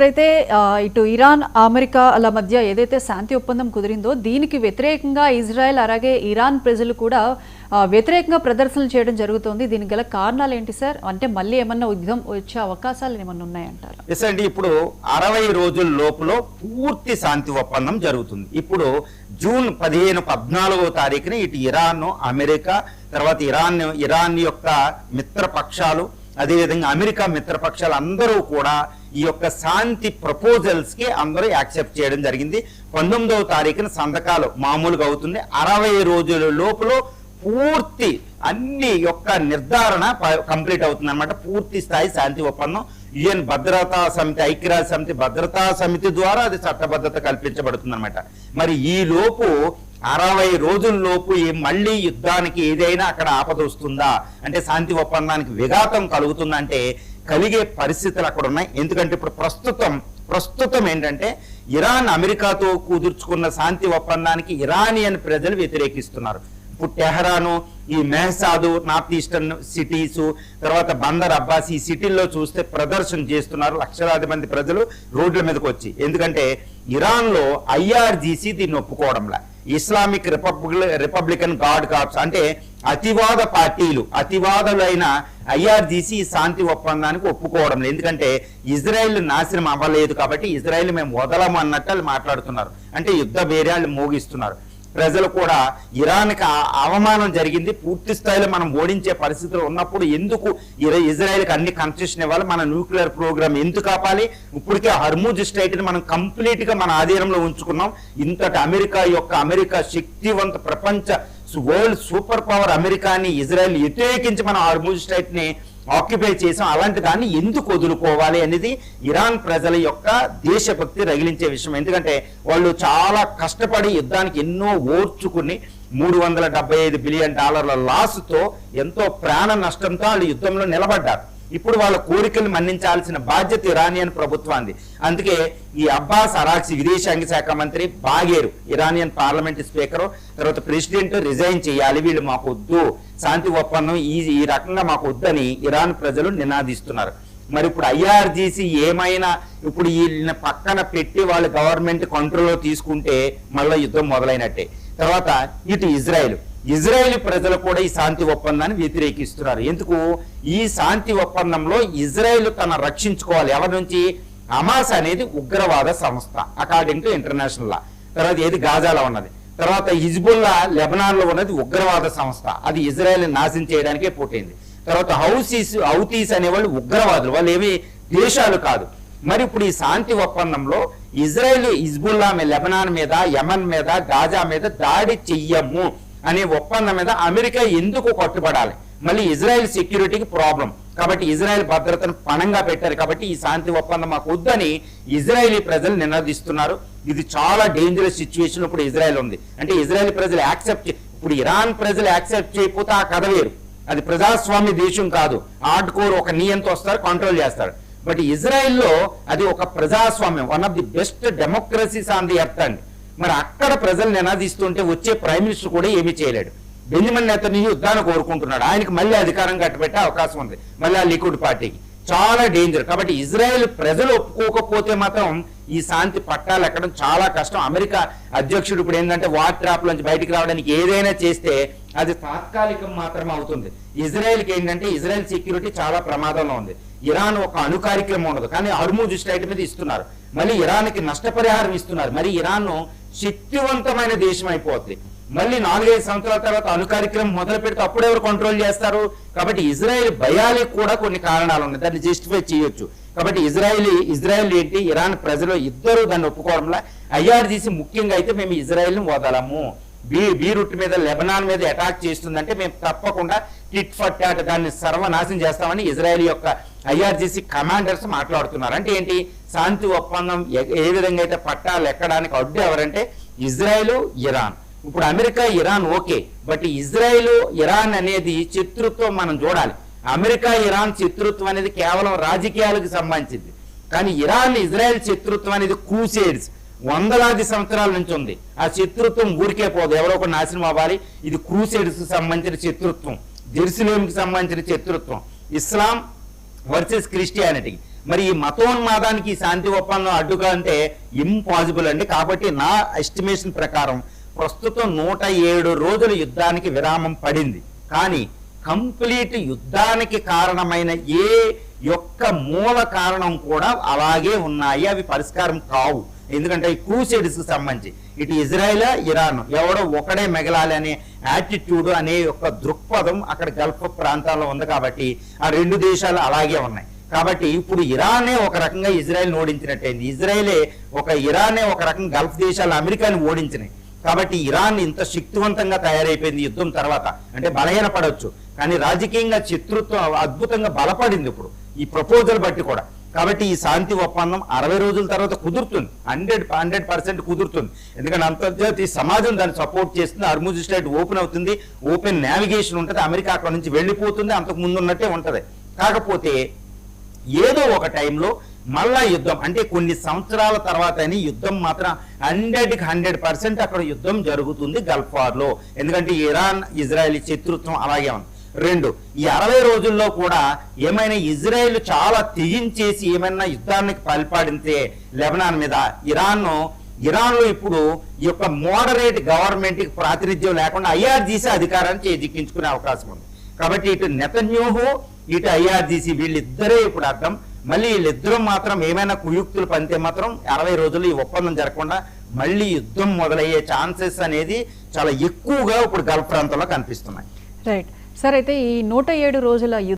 అయితే ఇటు ఇరాన్ అమెరికాల మధ్య ఏదైతే శాంతి ఒప్పందం కుదిరిందో దీనికి వ్యతిరేకంగా ఇజ్రాయెల్ అలాగే ఇరాన్ ప్రజలు కూడా వ్యతిరేకంగా ప్రదర్శనలు చేయడం జరుగుతోంది. దీనికి గల కారణాలు ఏంటి సార్? అంటే మళ్ళీ ఏమన్నా యుద్ధం వచ్చే అవకాశాలు ఏమన్నా ఉన్నాయంటారు? ఎస్ అండి, ఇప్పుడు 60 రోజుల లోపల పూర్తి శాంతి ఒప్పందం జరుగుతుంది. ఇప్పుడు జూన్ 15-14వ తారీఖున ఇటు ఇరాన్, అమెరికా, తర్వాత ఇరాన్ యొక్క మిత్రపక్షాలు, అదేవిధంగా అమెరికా మిత్రపక్షాలు అందరూ కూడా ఈ యొక్క శాంతి ప్రపోజల్స్ కి అందరూ యాక్సెప్ట్ చేయడం జరిగింది. 19వ తారీఖున సంతకాలు మామూలుగా అవుతుంది. 60 రోజుల లోపల పూర్తి అన్ని యొక్క నిర్ధారణ కంప్లీట్ అవుతుంది అనమాట. పూర్తి స్థాయి శాంతి ఒప్పందం యుఎన్ భద్రతా సమితి, ఐక్యరాజ్య సమితి భద్రతా సమితి ద్వారా అది చట్టబద్ధత కల్పించబడుతుంది అనమాట. మరి ఈ లోపు 60 రోజుల లోపు మళ్ళీ యుద్ధానికి ఏదైనా అక్కడ ఆపద వస్తుందా, అంటే శాంతి ఒప్పందానికి విఘాతం కలుగుతుందంటే కలిగే పరిస్థితులు అక్కడ ఉన్నాయి. ఎందుకంటే ఇప్పుడు ప్రస్తుతం ఏంటంటే ఇరాన్ అమెరికాతో కుదుర్చుకున్న శాంతి ఒప్పందానికి ఇరానియన్ ప్రజలు వ్యతిరేకిస్తున్నారు. ఇప్పుడు టెహరాను, ఈ మెహసాదు, నార్త్ ఈస్టర్న్ సిటీస్, తర్వాత బందర్ అబ్బాస్, ఈ సిటీల్లో చూస్తే ప్రదర్శన చేస్తున్నారు లక్షలాది మంది ప్రజలు రోడ్ల మీదకి వచ్చి. ఎందుకంటే ఇరాన్ లో ఐఆర్జీసీ దీన్ని ఒప్పుకోవడంలా, ఇస్లామిక్ రిపబ్లికన్ గార్డ్ కార్ప్స్ అంటే అతివాద పార్టీలు, అతివాదులైన ఐఆర్జీసీ శాంతి ఒప్పందానికి ఒప్పుకోవడం లేదు. ఎందుకంటే ఇజ్రాయెల్ నాశనం అవ్వలేదు కాబట్టి ఇజ్రాయెల్ మేము వదలము అన్నట్టు వాళ్ళు మాట్లాడుతున్నారు. అంటే యుద్ధ బేరాలు మోగిస్తున్నారు. ప్రజలు కూడా ఇరాన్కి అవమానం జరిగింది, పూర్తి స్థాయిలో మనం ఓడించే పరిస్థితులు ఉన్నప్పుడు ఎందుకు ఇజ్రాయెల్కి అన్ని కన్సెషన్ ఇవ్వాలి, మన న్యూక్లియర్ ప్రోగ్రామ్ ఎందుకు ఆపాలి? ఇప్పటికే హర్ముజ్ స్ట్రైట్ ని మనం కంప్లీట్ గా మన ఆధీనంలో ఉంచుకున్నాం. ఇంతటి అమెరికా శక్తివంత ప్రపంచ వరల్డ్ సూపర్ పవర్ అమెరికాని ఇజ్రాయెల్ వ్యతిరేకించి మనం హర్ముజ్ స్ట్రైట్ ని ఆక్యుపై చేసాం. అలాంటి దాన్ని ఎందుకు వదులుకోవాలి అనేది ఇరాన్ ప్రజల యొక్క దేశభక్తి రగిలించే విషయం. ఎందుకంటే వాళ్ళు చాలా కష్టపడి యుద్ధానికి ఎన్నో ఓర్చుకుని $375 బిలియన్ లాస్తో ఎంతో ప్రాణ నష్టంతో వాళ్ళు యుద్ధంలో నిలబడ్డారు. ఇప్పుడు వాళ్ళ కోరికలు మన్నించాల్సిన బాధ్యత ఇరానియన్ ప్రభుత్వాన్ని. అందుకే ఈ అబ్బాస్ అరాక్సి విదేశాంగ శాఖ మంత్రి బాగేరు, ఇరానియన్ పార్లమెంట్ స్పీకరు, తర్వాత ప్రెసిడెంట్ రిజైన్ చేయాలి, వీళ్ళు మాకు వద్దు, శాంతి ఒప్పందం ఈ రకంగా మాకు వద్దని ఇరాన్ ప్రజలు నినాదిస్తున్నారు. మరి ఇప్పుడు ఐఆర్జీసీ ఏమైనా ఇప్పుడు వీళ్ళని పక్కన పెట్టి వాళ్ళు గవర్నమెంట్ కంట్రోల్లో తీసుకుంటే మళ్ళీ యుద్ధం మొదలైనట్టే. తర్వాత ఇటు ఇజ్రాయెల్ ప్రజలు కూడా ఈ శాంతి ఒప్పందాన్ని వ్యతిరేకిస్తున్నారు. ఎందుకు? ఈ శాంతి ఒప్పందంలో ఇజ్రాయెల్ తన రక్షించుకోవాలి ఎవరి నుంచి? హమాస్ అనేది ఉగ్రవాద సంస్థ అకార్డింగ్ టు ఇంటర్నేషనల్ లా. తర్వాత ఏది గాజాలో ఉన్నది, తర్వాత హిజ్బుల్లా లెబనాన్ లో ఉన్నది ఉగ్రవాద సంస్థ, అది ఇజ్రాయెల్ నాశనం చేయడానికే పుట్టింది. తర్వాత హౌతీస్ అనేవాళ్ళు ఉగ్రవాదులు, వాళ్ళు ఏమి దేశాలు కాదు. మరి ఇప్పుడు ఈ శాంతి ఒప్పందంలో ఇజ్రాయెల్ హిజ్బుల్లా లెబనాన్ మీద, యమన్ మీద, గాజా మీద దాడి చెయ్యము అనే ఒప్పందం మీద అమెరికా ఎందుకు కట్టుబడాలి? మళ్ళీ ఇజ్రాయెల్ సెక్యూరిటీకి ప్రాబ్లం కాబట్టి ఇజ్రాయెల్ భద్రతను పణంగా పెట్టారు. కాబట్టి ఈ శాంతి ఒప్పందం మాకు వద్దని ఇజ్రాయెలీ ప్రజలు నినదిస్తున్నారు. ఇది చాలా డేంజరస్ సిచ్యువేషన్ ఇప్పుడు ఇజ్రాయెల్ ఉంది. అంటే ఇజ్రాయెల్ ప్రజలు యాక్సెప్ట్, ఇప్పుడు ఇరాన్ ప్రజలు యాక్సెప్ట్ చేయకపోతే ఆ కథ వేరు. అది ప్రజాస్వామ్య దేశం కాదు, హార్డ్ కోర్ ఒక నియంతో వస్తారు, కంట్రోల్ చేస్తారు. బట్ ఇజ్రాయెల్లో అది ఒక ప్రజాస్వామ్యం, one of the best democracies on the earth అండి. మరి అక్కడ ప్రజలు నినాదిస్తుంటే వచ్చే ప్రైమ్ మినిస్టర్ కూడా ఏమీ చేయలేడు. బెంజమిన్ నెతన్యాహు యుద్ధాన్ని కోరుకుంటున్నాడు, ఆయనకి మళ్ళీ అధికారం కట్టబెట్టే అవకాశం ఉంది, మళ్ళీ ఆ లిక్విడ్ పార్టీకి. చాలా డేంజర్. కాబట్టి ఇజ్రాయెల్ ప్రజలు ఒప్పుకోకపోతే మాత్రం ఈ శాంతి పట్టాలు ఎక్కడం చాలా కష్టం. అమెరికా అధ్యక్షుడు ఇప్పుడు ఏంటంటే వార్ ట్రాప్ నుంచి బయటికి రావడానికి ఏదైనా చేస్తే అది తాత్కాలికం మాత్రమే అవుతుంది. ఇజ్రాయెల్కి ఏంటంటే ఇజ్రాయెల్ సెక్యూరిటీ చాలా ప్రమాదంలో ఉంది. ఇరాన్ ఒక అణు కార్యక్రమం ఉండదు, కానీ హర్ముజ్ స్ట్రైట్ మీద ఇస్తున్నారు, మళ్ళీ ఇరాన్కి నష్టపరిహారం ఇస్తున్నారు. మరి ఇరాన్ శక్తివంతమైన దేశం అయిపోతుంది. మళ్ళీ 4-5 సంవత్సరాల తర్వాత అణు కార్యక్రమం మొదలు పెడితే అప్పుడు ఎవరు కంట్రోల్ చేస్తారు? కాబట్టి ఇజ్రాయెల్ భయాలకు కూడా కొన్ని కారణాలు ఉన్నాయి, దాన్ని జస్టిఫై చేయొచ్చు. కాబట్టి ఇజ్రాయెల్ ఏంటి, ఇరాన్ ప్రజలు ఇద్దరు దాన్ని ఒప్పుకోవడంలా. ఐఆర్జీసీ ముఖ్యంగా అయితే మేము ఇజ్రాయెల్ని వదలము, బీరూట్ మీద లెబనాన్ మీద అటాక్ చేస్తుందంటే మేము తప్పకుండా టిట్ ఫర్ టాట్ దాన్ని సర్వనాశనం చేస్తామని ఇజ్రాయెల్ యొక్క ఐఆర్జీసీ కమాండర్స్ మాట్లాడుతున్నారు. అంటే ఏంటి? శాంతి ఒప్పందం ఏ విధంగా అయితే పట్టాలు ఎక్కడానికి అడ్డు ఎవరంటే ఇజ్రాయెల్, ఇరాన్. ఇప్పుడు America, Iran okay, but Israel, Iran అనేది శత్రుత్వం మనం చూడాలి. అమెరికా, ఇరాన్ శత్రుత్వం అనేది కేవలం రాజకీయాలకు సంబంధించింది, కానీ ఇరాన్, ఇజ్రాయెల్ శత్రుత్వం అనేది క్రూసేడ్స్ వందలాది సంవత్సరాల నుంచి ఉంది. ఆ శత్రుత్వం ఊరికే పోదు, ఎవరో ఒక నాశనం అవ్వాలి. ఇది క్రూసేడ్స్ సంబంధించిన శత్రుత్వం, జెరూసలేంకి సంబంధించిన శత్రుత్వం, ఇస్లాం వర్సెస్ క్రిస్టియానిటీ. మరి ఈ మతోన్మాదానికి ఈ శాంతి ఒప్పందం అడ్డుగా అంటే ఇంపాసిబుల్ అండి. కాబట్టి నా ఎస్టిమేషన్ ప్రకారం ప్రస్తుతం 107 రోజుల యుద్ధానికి విరామం పడింది. కానీ కంప్లీట్ యుద్ధానికి కారణమైన ఏ యొక్క మూల కారణం కూడా అలాగే ఉన్నాయి, అవి పరిష్కారం కావు. ఎందుకంటే ఈ క్రూసేడ్స్ కి సంబంధించి ఇటు ఇజ్రాయెల్ ఇరాన్ ఎవడో ఒకడే మిగలాలి అనే యాటిట్యూడ్ అనే యొక్క దృక్పథం అక్కడ గల్ఫ్ ప్రాంతాల్లో ఉంది. కాబట్టి ఆ రెండు దేశాలు అలాగే ఉన్నాయి. కాబట్టి ఇప్పుడు ఇరానే ఒక రకంగా ఇజ్రాయెల్ ఓడించినట్టయింది, ఇరానే ఒక రకంగా గల్ఫ్ దేశాలు అమెరికాని ఓడించినాయి. కాబట్టి ఇరాన్ ఇంత శక్తివంతంగా తయారైపోయింది యుద్ధం తర్వాత. అంటే బలహీనపడవచ్చు, కానీ రాజకీయంగా శత్రుత్వం అద్భుతంగా బలపడింది ఇప్పుడు ఈ ప్రపోజల్ బట్టి కూడా. కాబట్టి ఈ శాంతి ఒప్పందం 60 రోజుల తర్వాత కుదురుతుంది, 100% కుదురుతుంది. ఎందుకంటే అంతర్జాతీయ సమాజం దాన్ని సపోర్ట్ చేస్తుంది. హర్ముజ్ స్ట్రైట్ ఓపెన్ అవుతుంది, ఓపెన్ నావిగేషన్ ఉంటుంది, అమెరికా అక్కడ నుంచి వెళ్ళిపోతుంది, అంతకు ముందు ఉన్నట్టే ఉంటది. కాకపోతే ఏదో ఒక టైంలో మళ్ళా యుద్ధం, అంటే కొన్ని సంవత్సరాల తర్వాత యుద్ధం మాత్రం 100% అక్కడ యుద్ధం జరుగుతుంది గల్ఫ్ వార్ లో. ఎందుకంటే ఇరాన్ ఇజ్రాయెల్ శత్రుత్వం అలాగే ఉంది. 2, ఈ 60 రోజుల్లో కూడా ఏమైనా ఇజ్రాయెల్ చాలా తెగించేసి ఏమైనా యుద్ధానికి పాల్పడితే లెబనాన్ మీద, ఇరాన్లో ఇప్పుడు ఈ యొక్క మోడరేట్ గవర్నమెంట్ కి ప్రాతినిధ్యం లేకుండా ఐఆర్జీసీ అధికారాన్ని చేజిక్కించుకునే అవకాశం ఉంది. కాబట్టి ఇటు నెతన్యాహు ఇటు ఐఆర్జీసీ వీళ్ళిద్దరే ఇప్పుడు అర్థం. మళ్ళీ వీళ్ళిద్దరూ మాత్రం ఏమైనా కుయుక్తులు పంతే మాత్రం 60 రోజులు ఈ ఒప్పందం జరగకుండా మళ్ళీ యుద్ధం మొదలయ్యే ఛాన్సెస్ అనేది చాలా ఎక్కువగా ఇప్పుడు గల్ఫ్ ప్రాంతంలో కనిపిస్తున్నాయి. రైట్ సార్, అయితే ఈ 107 రోజుల